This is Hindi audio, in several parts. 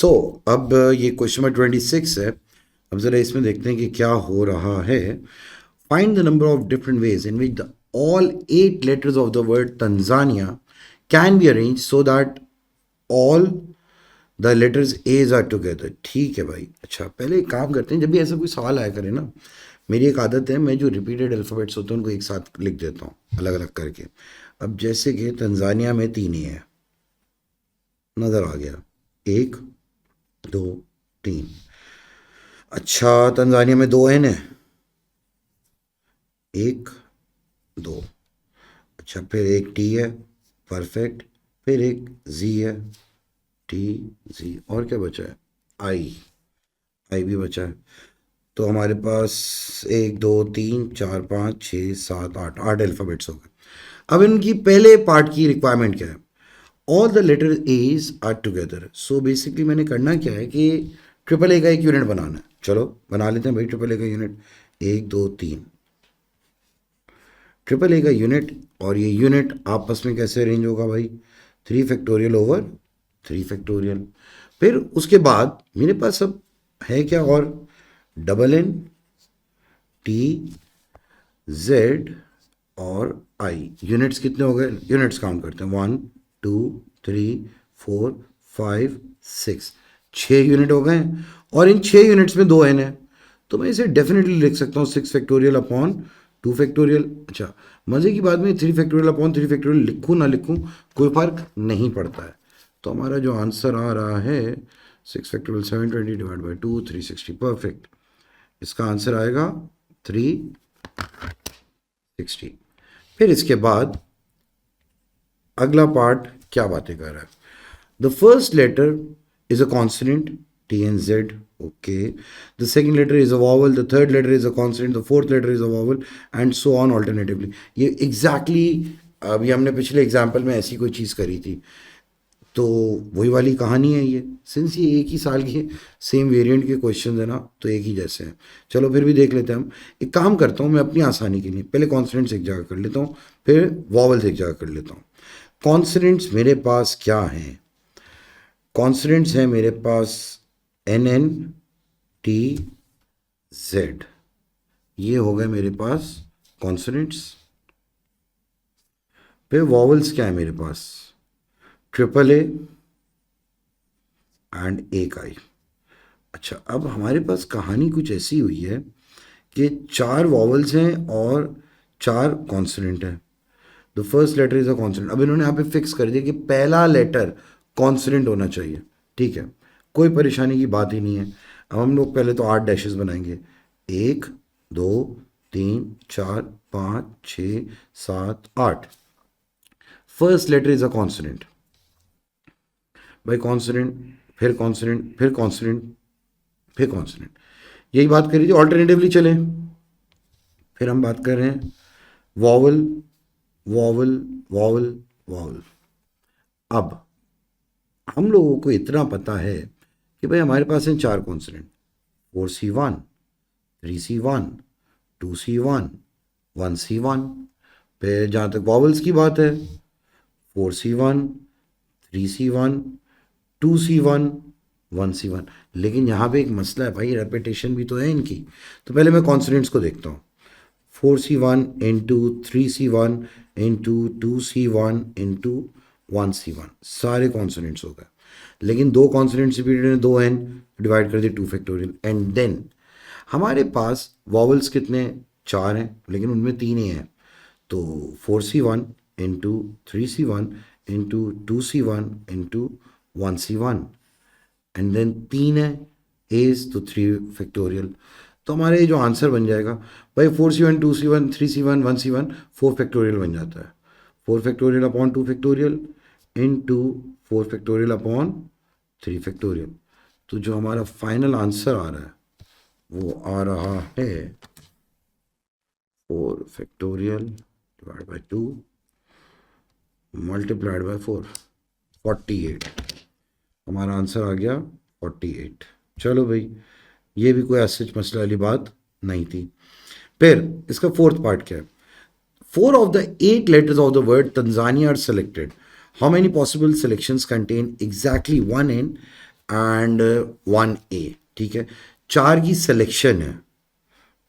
अब ये क्वेश्चन नंबर 26 है। अब ज़रा इसमें देखते हैं कि क्या हो रहा है। Find the number of different ways in which the all 8 letters of the word Tanzania can be arrange so that all the letters as are together. ठीक है भाई। अच्छा, पहले एक काम करते हैं, जब भी ऐसा कोई सवाल आया करे ना, मेरी एक आदत है, मैं जो रिपीटेड अल्फ़ाबेट्स होते हैं उनको एक साथ लिख देता हूँ अलग अलग करके। अब जैसे कि तंजानिया में 3 ही है, नज़र आ गया, 1 2 3। अच्छा, तंजानिया में 2 एन है, 1 2। अच्छा, फिर एक टी है, परफेक्ट। फिर एक जी है, टी जी। और क्या बचा है? आई, आई भी बचा है। तो हमारे पास 1 2 3 4 5 6 7 8, 8 अल्फ़ाबेट्स हो गए। अब इनकी पहले पार्ट की रिक्वायरमेंट क्या है? All the letter as are together. So basically मैंने करना क्या है कि ट्रिपल ए का एक यूनिट बनाना है। चलो बना लेते हैं भाई ट्रिपल ए का यूनिट। 1 2 3 ट्रिपल ए का यूनिट। और ये यूनिट आपस में कैसे अरेंज होगा भाई? 3 फैक्टोरियल ओवर 3 फैक्टोरियल। फिर उसके बाद मेरे पास अब है क्या? और डबल एन टी जेड और आई। यूनिट्स कितने हो गए? यूनिट्स काउंट करते हैं। 1 2 3 4 5 6, 6 यूनिट हो गए। और इन 6 यूनिट्स में 2 एन है, तो मैं इसे डेफिनेटली लिख सकता हूँ 6 फैक्टोरियल अपॉन 2 फैक्टोरियल। अच्छा, मज़े की बात में 3 फैक्टोरियल अपॉन 3 फैक्टोरियल लिखूँ ना लिखूँ कोई फ़र्क नहीं पड़ता है। तो हमारा जो आंसर आ रहा है 6 फैक्टोरियल 720 डिवाइड बाई 2 360। परफेक्ट। इसका आंसर आएगा 360। फिर इसके बाद अगला पार्ट क्या बातें कर रहा है? The first letter is a consonant T N Z. Okay, the second letter is a vowel, the third letter is a consonant, the fourth letter is a vowel, and so on alternatively. ये एग्जैक्टली अभी हमने पिछले एग्जाम्पल में ऐसी कोई चीज़ करी थी, तो वही वाली कहानी है ये। सिंस ये एक ही साल के सेम वेरिएंट के क्वेश्चन है ना, तो एक ही जैसे हैं। चलो फिर भी देख लेते हैं हम। एक काम करता हूँ मैं अपनी आसानी के लिए, पहले कॉन्सोनेंट्स एक जगह कर लेता हूँ, फिर वॉवल्स एक जगह कर लेता हूँ। कॉन्सोनेंट्स मेरे पास क्या हैं? कॉन्सोनेंट्स हैं मेरे पास एन एन टी जेड। ये हो गए मेरे पास कॉन्सोनेंट्स। फिर वॉवल्स क्या है मेरे पास? ट्रिपल ए एंड एक आई। अच्छा, अब हमारे पास कहानी कुछ ऐसी हुई है कि 4 वॉवल्स हैं और 4 कॉन्सोनेंट है। The first letter is a consonant. अब इन्होंने यहाँ पे फिक्स कर दिया कि पहला लेटर कॉन्सोनेंट होना चाहिए। ठीक है, कोई परेशानी की बात ही नहीं है। अब हम लोग पहले तो 8 डैशेस बनाएंगे। 1 2 3 4 5 6 7 8। First letter is a consonant भाई। कॉन्सोनेंट, फिर कॉन्सोनेंट, फिर कॉन्सोनेंट, फिर कॉन्सोनेंट। यही बात करी थी, ऑल्टरनेटिवली चले। फिर हम बात कर रहे हैं वॉवल वॉवल वॉवल वॉवल। अब हम लोगों को इतना पता है कि भाई हमारे पास हैं 4 consonant. 4C1, 3C1, 2C1, 1C1। फिर जहाँ तक वॉवल्स की बात है, 4C1, 3C1, 2C1, 1C1। लेकिन यहाँ पे एक मसला है भाई, रेपिटेशन भी तो है इनकी। तो पहले मैं कॉन्सोनेंट्स को देखता हूँ। 4C1 into 3C1 into 2C1 into 1C1, सारे कॉन्सोनेंट्स हो गए। लेकिन 2 कॉन्सोनेंट्स रिपीटेड हैं, 2 एन, डिवाइड कर दिए 2 फैक्टोरियल। एंड देन हमारे पास वॉवल्स कितने? 4 हैं, लेकिन उनमें 3 ही हैं। तो 4C1 into 3C1 into 2C1 into 1C1, and then 3 है एज, तो 3 फैक्टोरियल। तो हमारे ये जो आंसर बन जाएगा भाई 4C1 2C1 3C1 1C1, 4 factorial बन जाता है। 4 factorial upon 2 factorial into 4 factorial upon 3 factorial. तो जो हमारा फाइनल आंसर आ रहा है वो आ रहा है 4 factorial divide by 2 multiplied by 4, 48। हमारा आंसर आ गया 48। चलो भाई, ये भी कोई ऐसे मसले वाली बात नहीं थी। फिर इसका फोर्थ पार्ट क्या है? 4 of the 8 letters of the word Tanzania are selected. How many possible selections contain exactly one N and 1A, ठीक है। 4 की सिलेक्शन है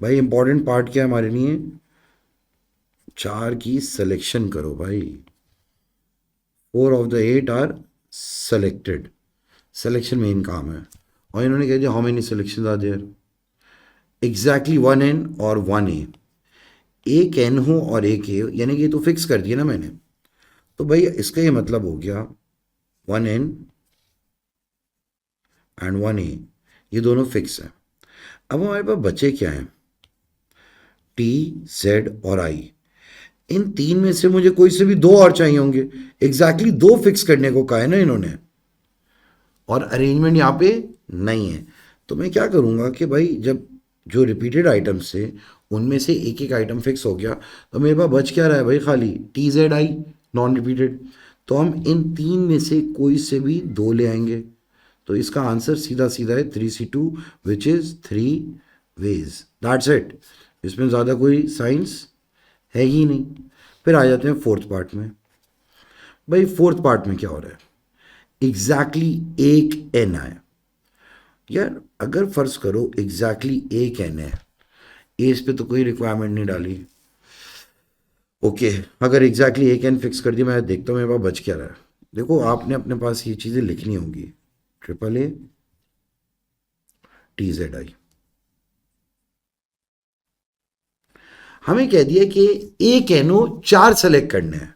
भाई, इंपॉर्टेंट पार्ट क्या है हमारे लिए, 4 की सिलेक्शन करो भाई। 4 of the 8 are selected, selection मेन काम है। और इन्होंने कह दिया how many selection are there, exactly 1N और 1A, एक एन हो और एक ए, यानी कि ये तो फिक्स कर दिया ना मैंने। तो भाई इसका ये मतलब हो गया 1N एंड 1A, ये दोनों फिक्स है। अब हमारे पास बचे क्या हैं, T, Z और I। इन तीन में से मुझे कोई से भी दो और चाहिए होंगे, एग्जैक्टली दो फिक्स करने को कहा है ना इन्होंने, और अरेंजमेंट यहाँ पे नहीं है। तो मैं क्या करूँगा कि भाई जब जो रिपीटेड आइटम्स थे उनमें से एक एक आइटम फिक्स हो गया, तो मेरे पास बच क्या रहा है भाई, खाली TZI नॉन रिपीटेड। तो हम इन तीन में से कोई से भी दो ले आएंगे। तो इसका आंसर सीधा सीधा है 3C2 which is 3 ways, that's it. इसमें ज़्यादा कोई साइंस है ही नहीं। फिर आ जाते हैं फोर्थ पार्ट में। भाई फोर्थ पार्ट में क्या हो रहा है, एग्जैक्टली एक एन आया। यार अगर फर्ज करो एग्जैक्टली एक एन है, एज पे तो कोई रिक्वायरमेंट नहीं डाली, ओके। अगर एग्जैक्टली एक एन फिक्स कर दिया, मैं देखता हूँ मेरे पास बच क्या रहा है। देखो आपने अपने पास ये चीज़ें लिखनी होंगी, AAA TZI। हमें कह दिया कि एक एनो 4 सेलेक्ट करने हैं।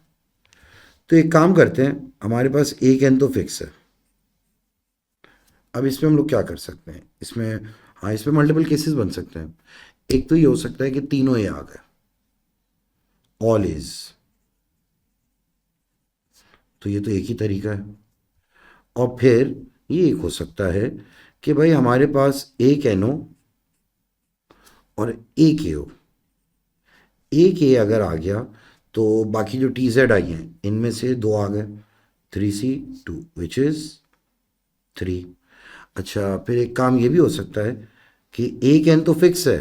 तो एक काम करते हैं, हमारे पास एक एन तो फिक्स है। अब इसमें हम लोग क्या कर सकते हैं, इसमें हाँ इसमें मल्टीपल केसेस बन सकते हैं। एक तो ये हो सकता है कि तीनों ए आ गए, ऑल इज, तो ये तो एक ही तरीका है। और फिर ये एक हो सकता है कि भाई हमारे पास एक एन हो और एक ए हो। एक ए अगर आ गया तो बाकी जो TZI हैं इनमें से दो आ गए, 3C2 विच इज़ 3। अच्छा फिर एक काम ये भी हो सकता है कि एक एन तो फिक्स है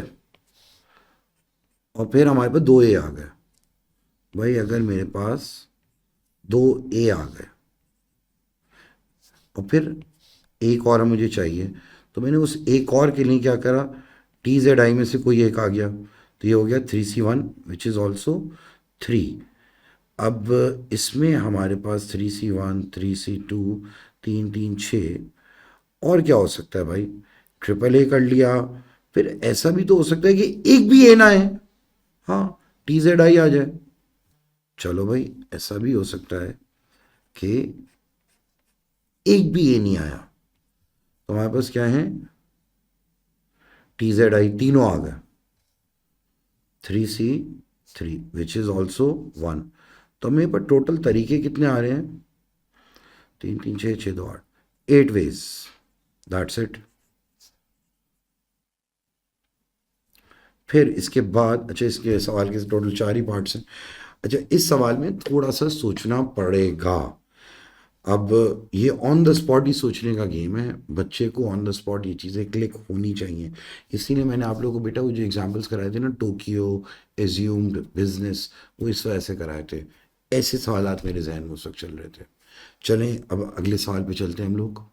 और फिर हमारे पास दो ए आ गए। भाई अगर मेरे पास दो ए आ गए और फिर एक और मुझे चाहिए, तो मैंने उस एक और के लिए क्या करा, TZI में से कोई एक आ गया, तो ये हो गया 3C1 विच इज़ ऑल्सो 3। अब इसमें हमारे पास 3C1 3C2 तीन तीन छः, और क्या हो सकता है भाई, AAA कर लिया। फिर ऐसा भी तो हो सकता है कि एक भी ए ना है, हाँ TZI आ जाए। चलो भाई ऐसा भी हो सकता है कि एक भी ए नहीं आया, तो हमारे पास क्या है, TZI तीनों आ गए, 3C3 विच इज ऑल्सो 1। तो मेरे पर टोटल तरीके कितने आ रहे हैं, तीन तीन छः छः दो आठ, 8 ways, दैट्स इट। फिर इसके बाद अच्छा इसके सवाल के टोटल 4 ही पार्ट्स हैं। अच्छा इस सवाल में थोड़ा सा सोचना पड़ेगा। अब ये ऑन द स्पॉट ही सोचने का गेम है, बच्चे को ऑन द स्पॉट ये चीज़ें क्लिक होनी चाहिए। इसीलिए मैंने आप लोगों को बेटा वो जो एग्जांपल्स कराए थे ना, टोक्यो, एज्यूम्ड बिजनेस, वो इस वजह से कराए थे। ऐसे सवालात मेरे जहन में उस वक्त चल रहे थे। चलें अब अगले सवाल पे चलते हैं हम लोग।